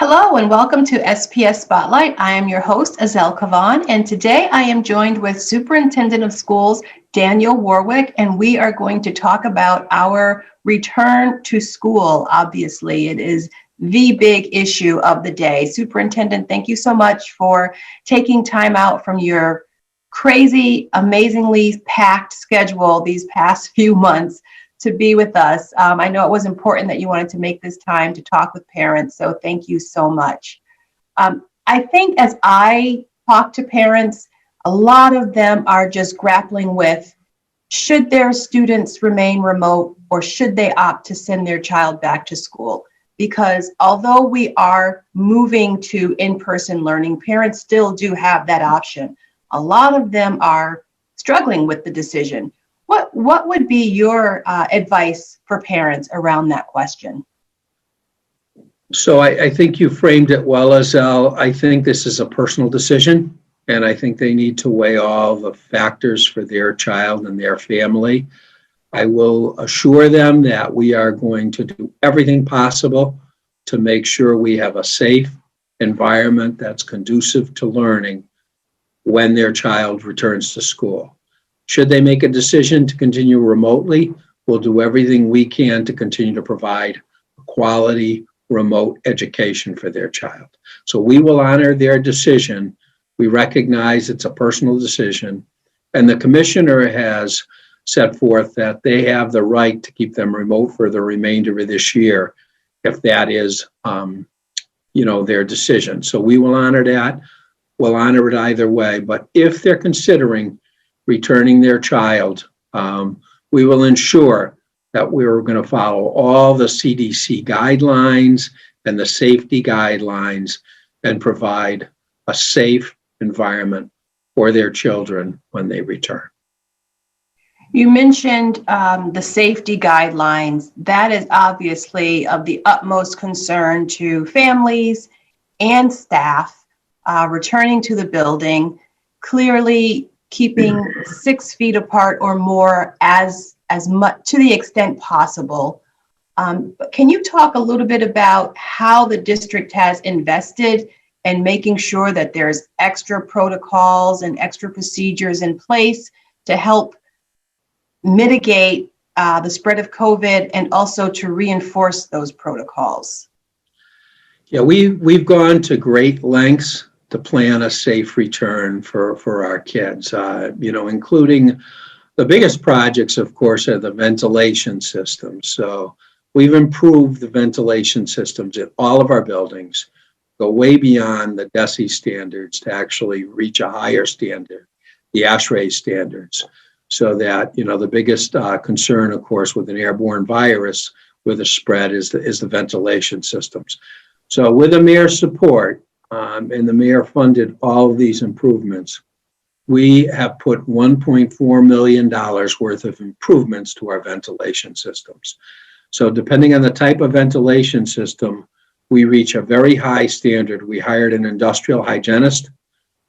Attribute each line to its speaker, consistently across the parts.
Speaker 1: Hello and welcome to SPS Spotlight. I am your host, Azell Cavaan, and today I am joined with Superintendent of Schools, Daniel Warwick, and we are going to talk about our return to school. Obviously, it is the big issue of the day. Superintendent, thank you so much for taking time out from your crazy, amazingly packed schedule these past few months to be with us. I know it was important that you wanted to make this time to talk with parents, so thank you so much. I think as I talk to parents, a lot of them are just grappling with, should their students remain remote or should they opt to send their child back to school? Because although we are moving to in-person learning, parents still do have that option. A lot of them are struggling with the decision. What would be your advice for parents around that question?
Speaker 2: So I think you framed it well, Azell. I think this is a personal decision, and I think they need to weigh all the factors for their child and their family. I will assure them that we are going to do everything possible to make sure we have a safe environment that's conducive to learning when their child returns to school. Should they make a decision to continue remotely, we'll do everything we can to continue to provide quality remote education for their child. So we will honor their decision. We recognize it's a personal decision, and the commissioner has set forth that they have the right to keep them remote for the remainder of this year if that is their decision. So we will honor that. We'll honor it either way. But if they're considering returning their child, we will ensure that we're going to follow all the CDC guidelines and the safety guidelines and provide a safe environment for their children when they return.
Speaker 1: You mentioned the safety guidelines. That is obviously of the utmost concern to families and staff returning to the building. Clearly, keeping 6 feet apart or more as much to the extent possible. But can you talk a little bit about how the district has invested in making sure that there's extra protocols and extra procedures in place to help mitigate the spread of COVID and also to reinforce those protocols?
Speaker 2: Yeah, we've gone to great lengths to plan a safe return for our kids, including the biggest projects, of course, are the ventilation systems. So we've improved the ventilation systems in all of our buildings, go way beyond the DESI standards to actually reach a higher standard, the ASHRAE standards, so that, the biggest concern, of course, with an airborne virus with a spread is the ventilation systems. So with the mayor's support, and the mayor funded all of these improvements, we have put $1.4 million worth of improvements to our ventilation systems. So depending on the type of ventilation system, we reach a very high standard. We hired an industrial hygienist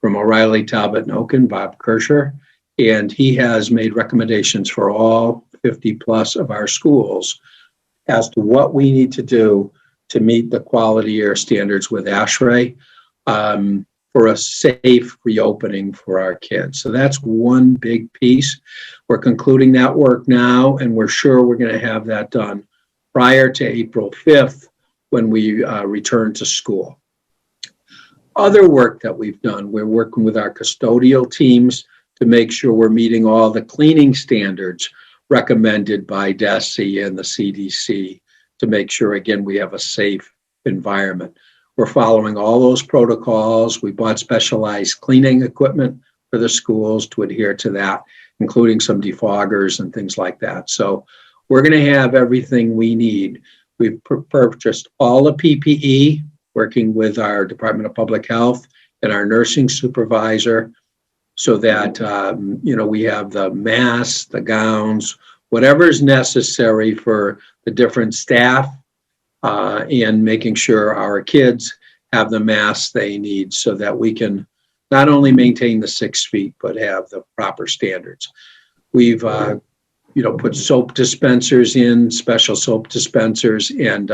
Speaker 2: from O'Reilly, Talbot, and Oaken, Bob Kirscher, and he has made recommendations for all 50 plus of our schools as to what we need to do to meet the quality air standards with ASHRAE for a safe reopening for our kids. So that's one big piece. We're concluding that work now, and we're sure we're going to have that done prior to April 5th when we return to school. Other work that we've done, we're working with our custodial teams to make sure we're meeting all the cleaning standards recommended by DESI and the CDC to make sure, again, we have a safe environment. We're following all those protocols. We bought specialized cleaning equipment for the schools to adhere to that, including some defoggers and things like that. So we're going to have everything we need. We've purchased all the PPE, working with our Department of Public Health and our nursing supervisor, so that we have the masks, the gowns, whatever is necessary for the different staff, and making sure our kids have the masks they need so that we can not only maintain the 6 feet, but have the proper standards. We've put soap dispensers in, special soap dispensers, and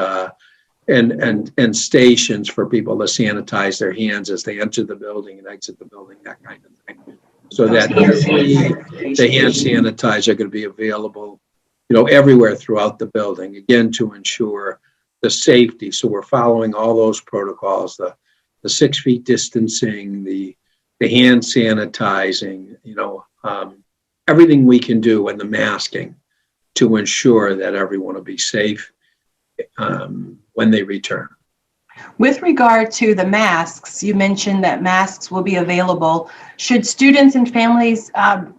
Speaker 2: and stations for people to sanitize their hands as they enter the building and exit the building, that kind of thing. So that the hand sanitizer are going to be available, everywhere throughout the building, again, to ensure the safety. So we're following all those protocols, the 6 feet distancing, the hand sanitizing, everything we can do, and the masking to ensure that everyone will be safe when they return.
Speaker 1: With regard to the masks, you mentioned that masks will be available. Should students and families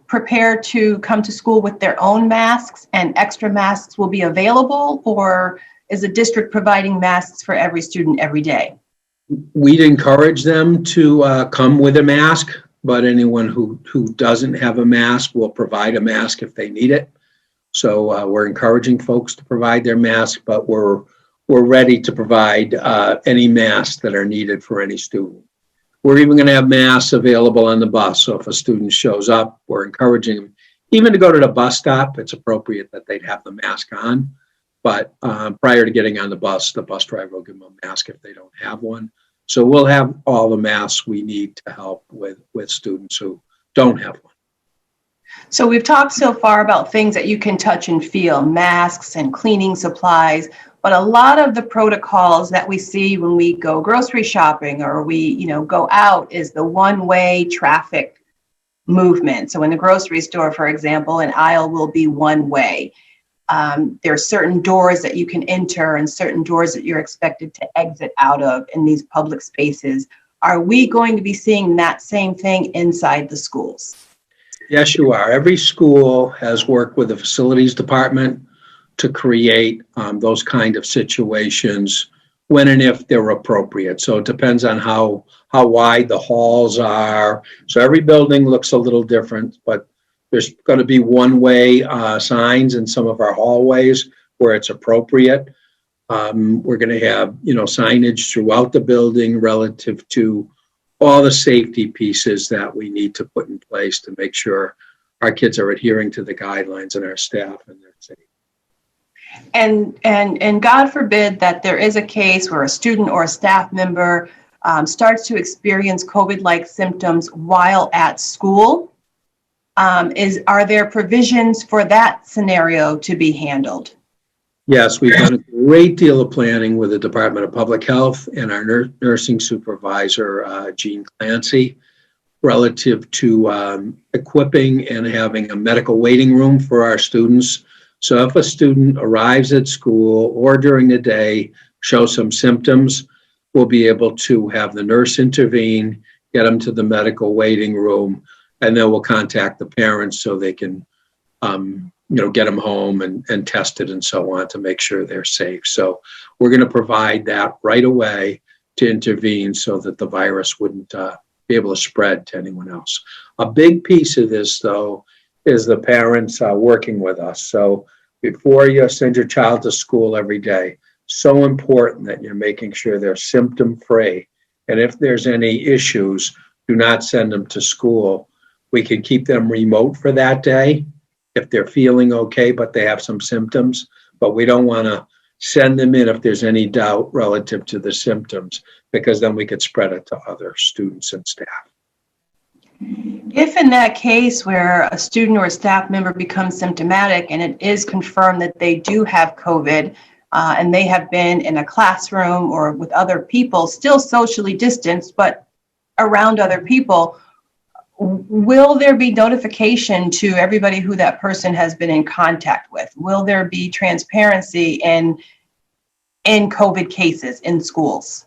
Speaker 1: prepare to come to school with their own masks, and extra masks will be available, or is the district providing masks for every student every day?
Speaker 2: We'd encourage them to come with a mask, but anyone who doesn't have a mask will provide a mask if they need it. So we're encouraging folks to provide their mask, but we're ready to provide any masks that are needed for any student. We're even going to have masks available on the bus. So if a student shows up, we're encouraging them even to go to the bus stop. It's appropriate that they'd have the mask on. But prior to getting on the bus driver will give them a mask if they don't have one. So we'll have all the masks we need to help with students who don't have one.
Speaker 1: So we've talked so far about things that you can touch and feel, masks and cleaning supplies, but a lot of the protocols that we see when we go grocery shopping or we, go out is the one-way traffic movement. So in the grocery store, for example, an aisle will be one way. There are certain doors that you can enter and certain doors that you're expected to exit out of in these public spaces. Are we going to be seeing that same thing inside the schools?
Speaker 2: Yes, you are. Every school has worked with the facilities department to create those kind of situations when and if they're appropriate. So it depends on how wide the halls are. So every building looks a little different, but there's going to be one-way signs in some of our hallways where it's appropriate. We're going to have, signage throughout the building relative to all the safety pieces that we need to put in place to make sure our kids are adhering to the guidelines and our staff and they're safe.
Speaker 1: And God forbid that there is a case where a student or a staff member starts to experience COVID-like symptoms while at school. Are there provisions for that scenario to be handled?
Speaker 2: Yes, we've done a great deal of planning with the Department of Public Health and our nursing supervisor, Jean Clancy, relative to equipping and having a medical waiting room for our students. So if a student arrives at school or during the day, shows some symptoms, we'll be able to have the nurse intervene, get them to the medical waiting room, and then we'll contact the parents so they can get them home and tested and so on to make sure they're safe. So we're going to provide that right away to intervene so that the virus wouldn't be able to spread to anyone else. A big piece of this, though, is the parents working with us. So before you send your child to school every day, so important that you're making sure they're symptom-free. And if there's any issues, do not send them to school. We can keep them remote for that day if they're feeling okay, but they have some symptoms. But we don't want to send them in if there's any doubt relative to the symptoms, because then we could spread it to other students and staff.
Speaker 1: If in that case where a student or a staff member becomes symptomatic and it is confirmed that they do have COVID and they have been in a classroom or with other people, still socially distanced, but around other people, will there be notification to everybody who that person has been in contact with? Will there be transparency in COVID cases in schools?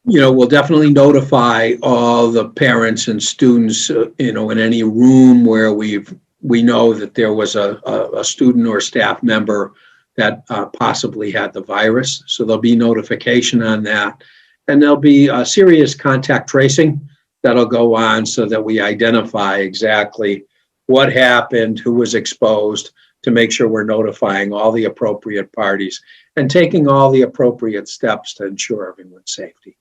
Speaker 2: We'll definitely notify all the parents and students, in any room where we know that there was a student or staff member that possibly had the virus. So there'll be notification on that. And there'll be serious contact tracing that'll go on so that we identify exactly what happened, who was exposed, to make sure we're notifying all the appropriate parties and taking all the appropriate steps to ensure everyone's safety.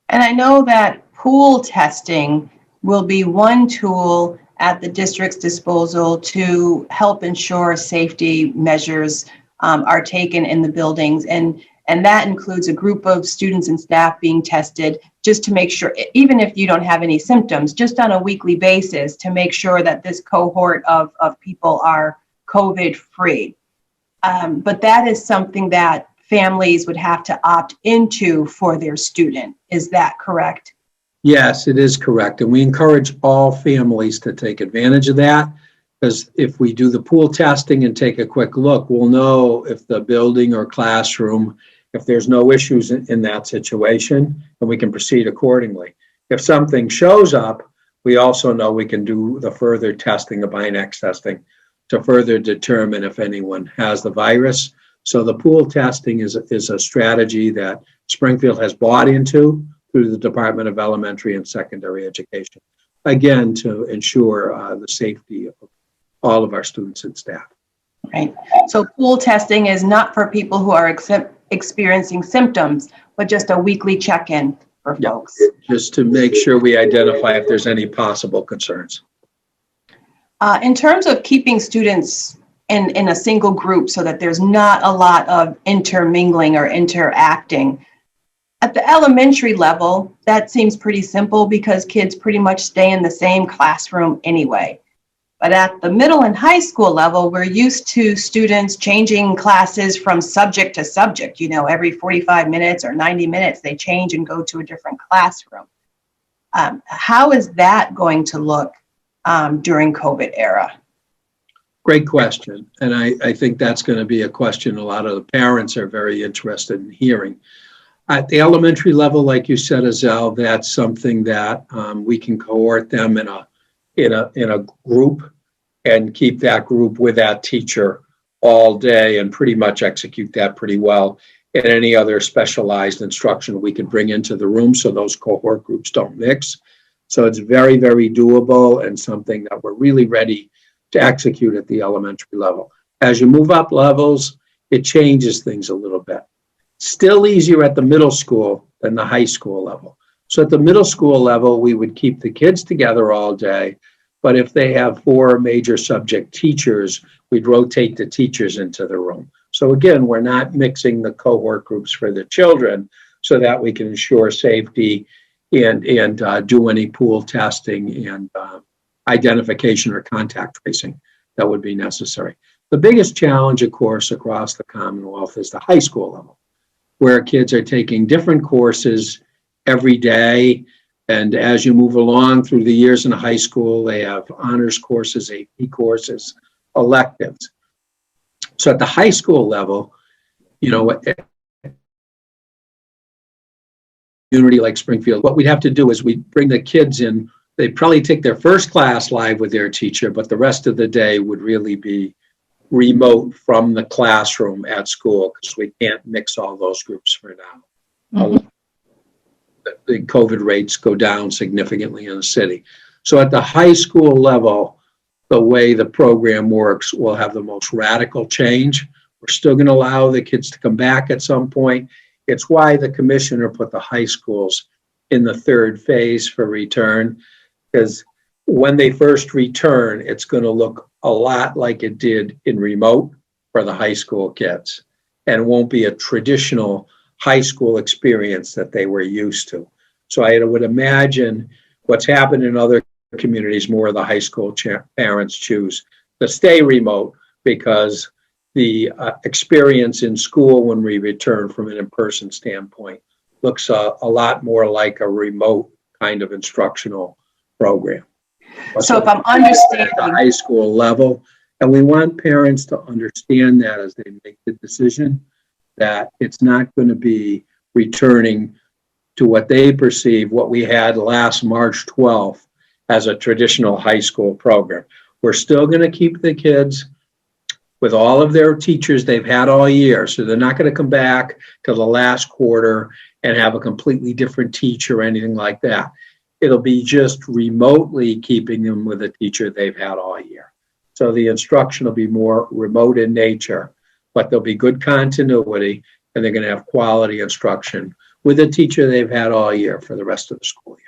Speaker 1: And I know that pool testing will be one tool at the district's disposal to help ensure safety measures are taken in the buildings. And And that includes a group of students and staff being tested just to make sure, even if you don't have any symptoms, just on a weekly basis to make sure that this cohort of people are COVID free. But that is something that families would have to opt into for their student. Is that correct?
Speaker 2: Yes, it is correct. And we encourage all families to take advantage of that, because if we do the pool testing and take a quick look, we'll know if the building or classroom, if there's no issues in that situation, and we can proceed accordingly. If something shows up, we also know we can do the further testing, the Binax testing, to further determine if anyone has the virus. So the pool testing is a strategy that Springfield has bought into through the Department of Elementary and Secondary Education, again, to ensure the safety of all of our students and staff.
Speaker 1: Right. So pool testing is not for people who are experiencing symptoms, but just a weekly check-in for folks.
Speaker 2: Just to make sure we identify if there's any possible concerns.
Speaker 1: In terms of keeping students in a single group so that there's not a lot of intermingling or interacting, at the elementary level, that seems pretty simple because kids pretty much stay in the same classroom anyway. But at the middle and high school level, we're used to students changing classes from subject to subject. You know, every 45 minutes or 90 minutes, they change and go to a different classroom. How is that going to look during COVID era?
Speaker 2: Great question. And I think that's going to be a question a lot of the parents are very interested in hearing. At the elementary level, like you said, Azell, that's something that we can cohort them in a group and keep that group with that teacher all day and pretty much execute that pretty well. And any other specialized instruction we could bring into the room so those cohort groups don't mix. So it's very, very doable and something that we're really ready to execute at the elementary level. As you move up levels, it changes things a little bit. Still easier at the middle school than the high school level. So at the middle school level, we would keep the kids together all day. But if they have 4 major subject teachers, we'd rotate the teachers into the room. So again, we're not mixing the cohort groups for the children so that we can ensure safety and do any pool testing and identification or contact tracing that would be necessary. The biggest challenge, of course, across the Commonwealth is the high school level, where kids are taking different courses every day. And as you move along through the years in high school, they have honors courses, AP courses, electives. So at the high school level, you know, a community like Springfield, what we'd have to do is we'd bring the kids in. They'd probably take their first class live with their teacher, but the rest of the day would really be remote from the classroom at school because we can't mix all those groups for now. Mm-hmm. The COVID rates go down significantly in the city. So at the high school level, the way the program works will have the most radical change. We're still going to allow the kids to come back at some point. It's why the commissioner put the high schools in the 3rd phase for return, because when they first return, it's going to look a lot like it did in remote for the high school kids and won't be a traditional high school experience that they were used to. So I would imagine what's happened in other communities, more of the high school parents choose to stay remote because the experience in school when we return from an in-person standpoint looks a lot more like a remote kind of instructional program.
Speaker 1: So if I'm understanding
Speaker 2: at the high school level, and we want parents to understand that as they make the decision, that it's not going to be returning to what they perceive what we had last March 12th as a traditional high school program. We're still going to keep the kids with all of their teachers they've had all year. So they're not going to come back to the last quarter and have a completely different teacher or anything like that. It'll be just remotely keeping them with a teacher they've had all year. So the instruction will be more remote in nature, but there'll be good continuity and they're going to have quality instruction with a teacher they've had all year for the rest of the school year.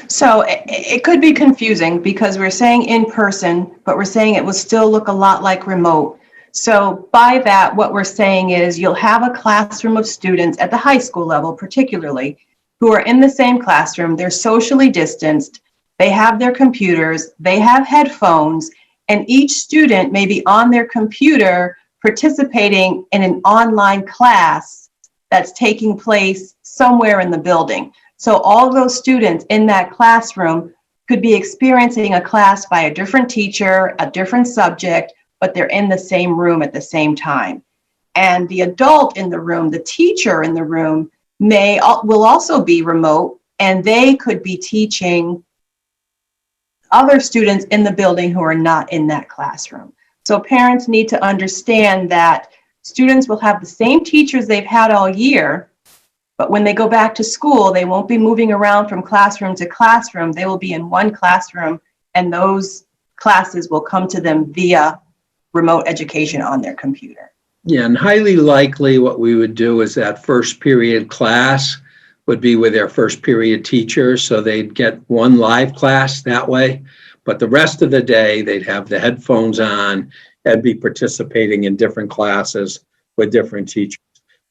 Speaker 1: So it could be confusing because we're saying in person, but we're saying it will still look a lot like remote. So by that, what we're saying is you'll have a classroom of students at the high school level, particularly, who are in the same classroom. They're socially distanced. They have their computers. They have headphones. And each student may be on their computer participating in an online class that's taking place somewhere in the building. So all those students in that classroom could be experiencing a class by a different teacher, a different subject, but they're in the same room at the same time. And the adult in the room, the teacher in the room, will also be remote, and they could be teaching other students in the building who are not in that classroom. So parents need to understand that students will have the same teachers they've had all year, but when they go back to school, they won't be moving around from classroom to classroom. They will be in one classroom, and those classes will come to them via remote education on their computer.
Speaker 2: Yeah, and highly likely what we would do is that first period class would be with their first period teacher, so they'd get one live class that way, but the rest of the day they'd have the headphones on and be participating in different classes with different teachers.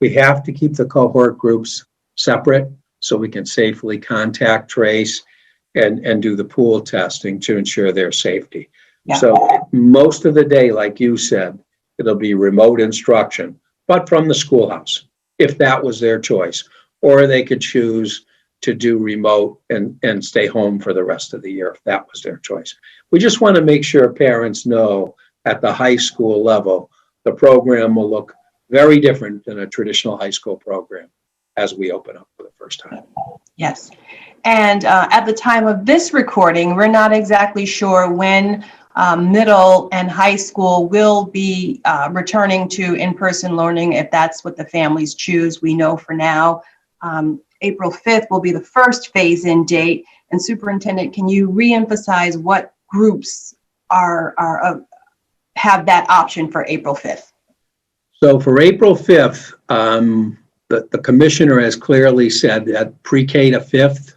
Speaker 2: We have to keep the cohort groups separate so we can safely contact trace and do the pool testing to ensure their safety. Yeah. So most of the day, like you said, it'll be remote instruction, but from the schoolhouse, if that was their choice. Or they could choose to do remote and stay home for the rest of the year, if that was their choice. We just want to make sure parents know at the high school level, the program will look very different than a traditional high school program as we open up for the first time.
Speaker 1: Yes. And at the time of this recording, we're not exactly sure when middle and high school will be returning to in-person learning, if that's what the families choose. We know for now, April 5th will be the first phase-in date. And Superintendent, can you reemphasize what groups have that option for April 5th?
Speaker 2: So for April 5th, the commissioner has clearly said that pre-K to 5th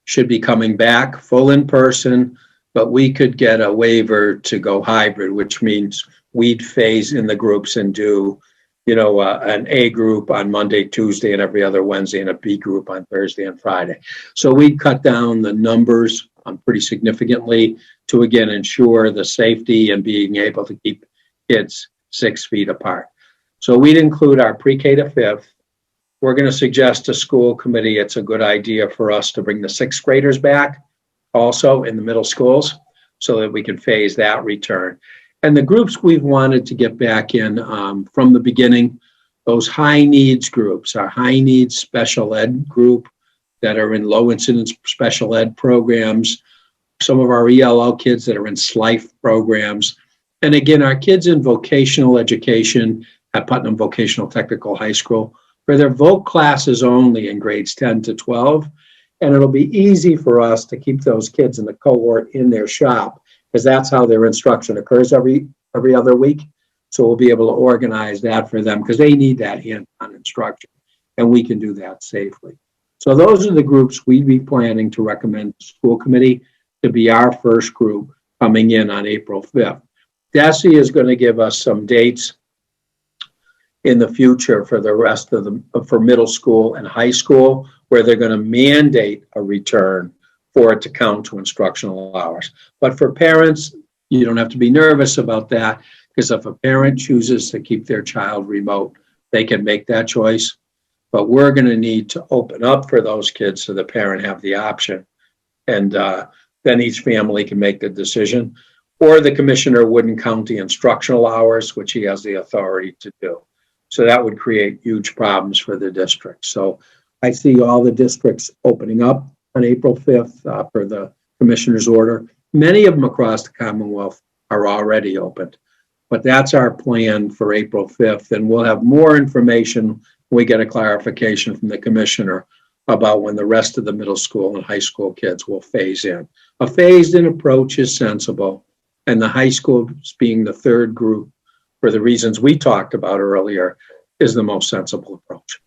Speaker 2: should be coming back full in person, but we could get a waiver to go hybrid, which means we'd phase in the groups and do, an A group on Monday, Tuesday, and every other Wednesday, and a B group on Thursday and Friday. So we'd cut down the numbers pretty significantly to, again, ensure the safety and being able to keep kids 6 feet apart. So we'd include our pre-K to 5th. We're going to suggest to school committee it's a good idea for us to bring the 6th graders back also in the middle schools so that we can phase that return. And the groups we've wanted to get back in from the beginning, those high needs groups, our high needs special ed group that are in low incidence special ed programs, some of our ELL kids that are in SLIFE programs, and again, our kids in vocational education at Putnam Vocational Technical High School for their voc classes only in grades 10 to 12. And it'll be easy for us to keep those kids in the cohort in their shop because that's how their instruction occurs every other week. So we'll be able to organize that for them because they need that hands-on instruction, and we can do that safely. So those are the groups we'd be planning to recommend to school committee to be our first group coming in on April 5th. DESE is going to give us some dates in the future for the rest of for middle school and high school, where they're going to mandate a return for it to count to instructional hours. But for parents, you don't have to be nervous about that, because if a parent chooses to keep their child remote, they can make that choice. But we're going to need to open up for those kids so the parent have the option. And then each family can make the decision. Or the commissioner wouldn't count the instructional hours, which he has the authority to do. So that would create huge problems for the district. So I see all the districts opening up on April 5th for the commissioner's order. Many of them across the Commonwealth are already opened, but that's our plan for April 5th. And we'll have more information when we get a clarification from the commissioner about when the rest of the middle school and high school kids will phase in. A phased in approach is sensible, and the high school being the third group for the reasons we talked about earlier is the most sensible approach.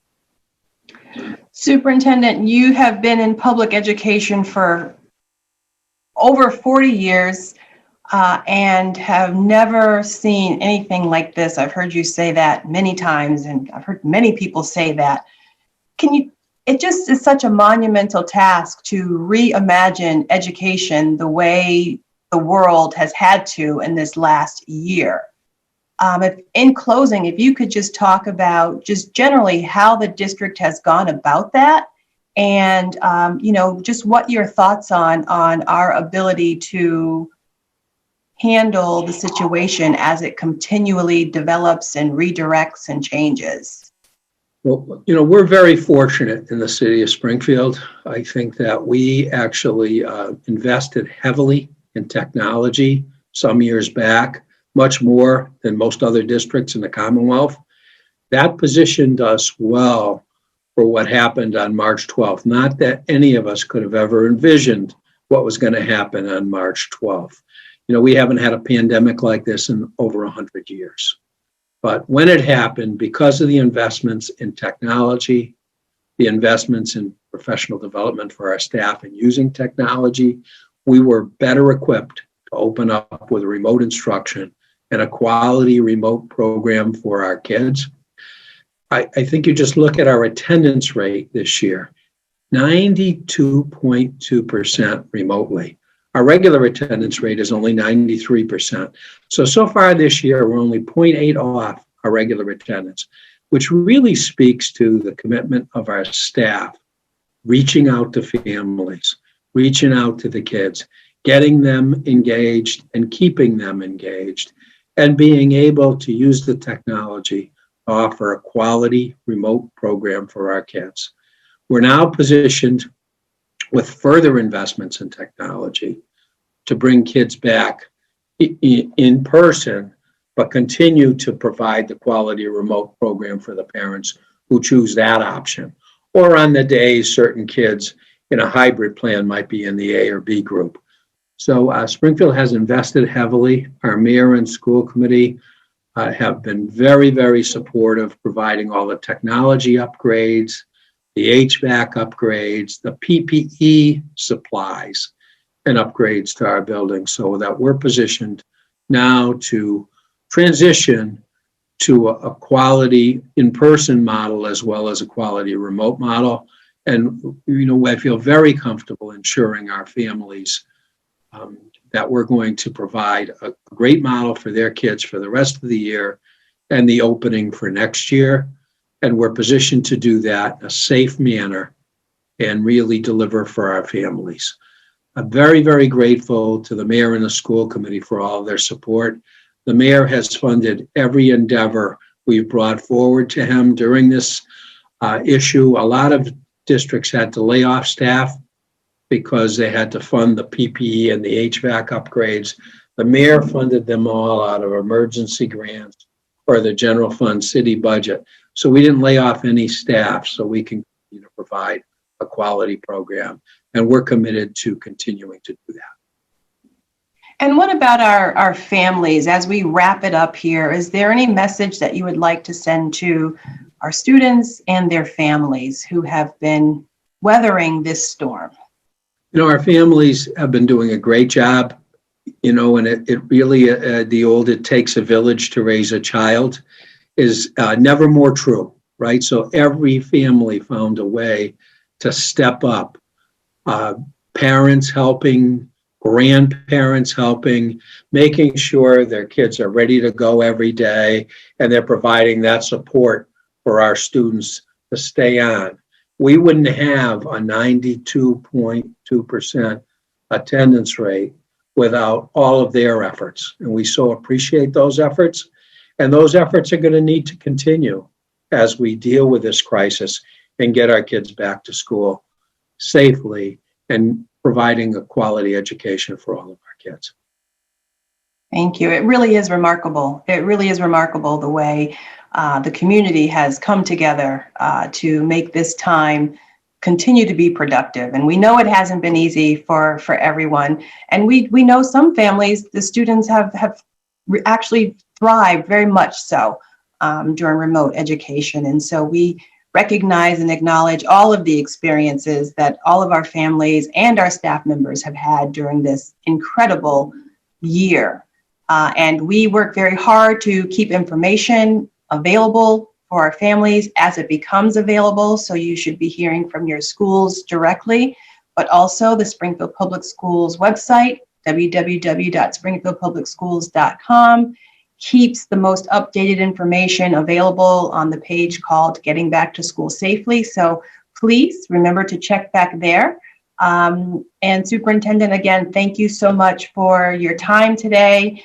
Speaker 1: Superintendent, you have been in public education for over 40 years. and have never seen anything like this. I've heard you say that many times, and I've heard many people say that. It just is such a monumental task to reimagine education the way the world has had to in this last year. In closing, if you could just talk about just generally how the district has gone about that, and just what your thoughts on our ability to handle the situation as it continually develops and redirects and changes.
Speaker 2: Well, we're very fortunate in the city of Springfield. I think that we actually invested heavily in technology some years back, much more than most other districts in the Commonwealth. That positioned us well for what happened on March 12th. Not that any of us could have ever envisioned what was going to happen on March 12th. We haven't had a pandemic like this in over 100 years. But when it happened, because of the investments in technology, the investments in professional development for our staff and using technology, we were better equipped to open up with remote instruction and a quality remote program for our kids. I think you just look at our attendance rate this year, 92.2% remotely. Our regular attendance rate is only 93%. So far this year, we're only 0.8 off our regular attendance, which really speaks to the commitment of our staff, reaching out to families, reaching out to the kids, getting them engaged and keeping them engaged, and being able to use the technology to offer a quality remote program for our kids. We're now positioned with further investments in technology to bring kids back in person, but continue to provide the quality remote program for the parents who choose that option. Or on the days certain kids in a hybrid plan might be in the A or B group. So Springfield has invested heavily. Our mayor and school committee have been very, very supportive, providing all the technology upgrades, the HVAC upgrades, the PPE supplies, and upgrades to our building so that we're positioned now to transition to a quality in-person model as well as a quality remote model. And, I feel very comfortable ensuring our families that we're going to provide a great model for their kids for the rest of the year and the opening for next year. And we're positioned to do that in a safe manner and really deliver for our families. I'm very, very grateful to the mayor and the school committee for all of their support. The mayor has funded every endeavor we've brought forward to him during this issue. A lot of districts had to lay off staff because they had to fund the PPE and the HVAC upgrades. The mayor funded them all out of emergency grants or the general fund city budget. So we didn't lay off any staff so we can provide a quality program. And we're committed to continuing to do that.
Speaker 1: And what about our families? As we wrap it up here, is there any message that you would like to send to our students and their families who have been weathering this storm?
Speaker 2: Our families have been doing a great job, and it really, the old "it takes a village to raise a child" is never more true, right? So every family found a way to step up. Parents helping, grandparents helping, making sure their kids are ready to go every day, and they're providing that support for our students to stay on. We wouldn't have a 92.2% attendance rate without all of their efforts. And we so appreciate those efforts. And those efforts are going to need to continue as we deal with this crisis and get our kids back to school safely and providing a quality education for all of our kids.
Speaker 1: Thank you. It really is remarkable. It really is remarkable the way the community has come together to make this time continue to be productive. And we know it hasn't been easy for everyone. And we know some families, the students have actually thrived very much so during remote education. And so we recognize and acknowledge all of the experiences that all of our families and our staff members have had during this incredible year. And we work very hard to keep information available for our families as it becomes available. So you should be hearing from your schools directly, but also the Springfield Public Schools website, www.springfieldpublicschools.com, keeps the most updated information available on the page called Getting Back to School Safely. So please remember to check back there. And Superintendent, again, thank you so much for your time today.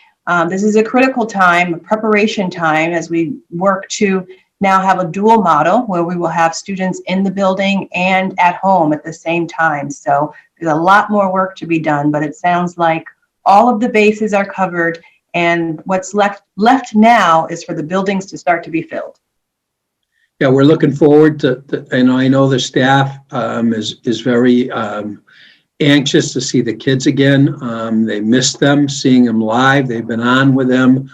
Speaker 1: This is a critical time, a preparation time, as we work to now have a dual model where we will have students in the building and at home at the same time. So there's a lot more work to be done, but it sounds like all of the bases are covered, and what's left now is for the buildings to start to be filled.
Speaker 2: Yeah, we're looking forward to and I know the staff is very anxious to see the kids again. They miss them, seeing them live. They've been on with them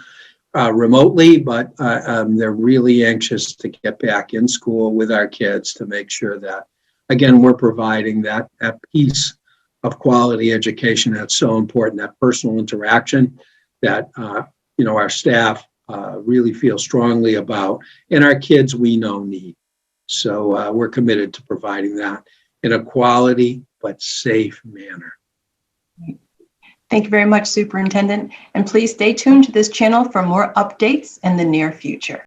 Speaker 2: remotely, but they're really anxious to get back in school with our kids to make sure that, again, we're providing that piece of quality education that's so important, that personal interaction that, our staff really feel strongly about, and our kids we know need. So we're committed to providing that in a quality but safe manner.
Speaker 1: Thank you very much, Superintendent, and please stay tuned to this channel for more updates in the near future.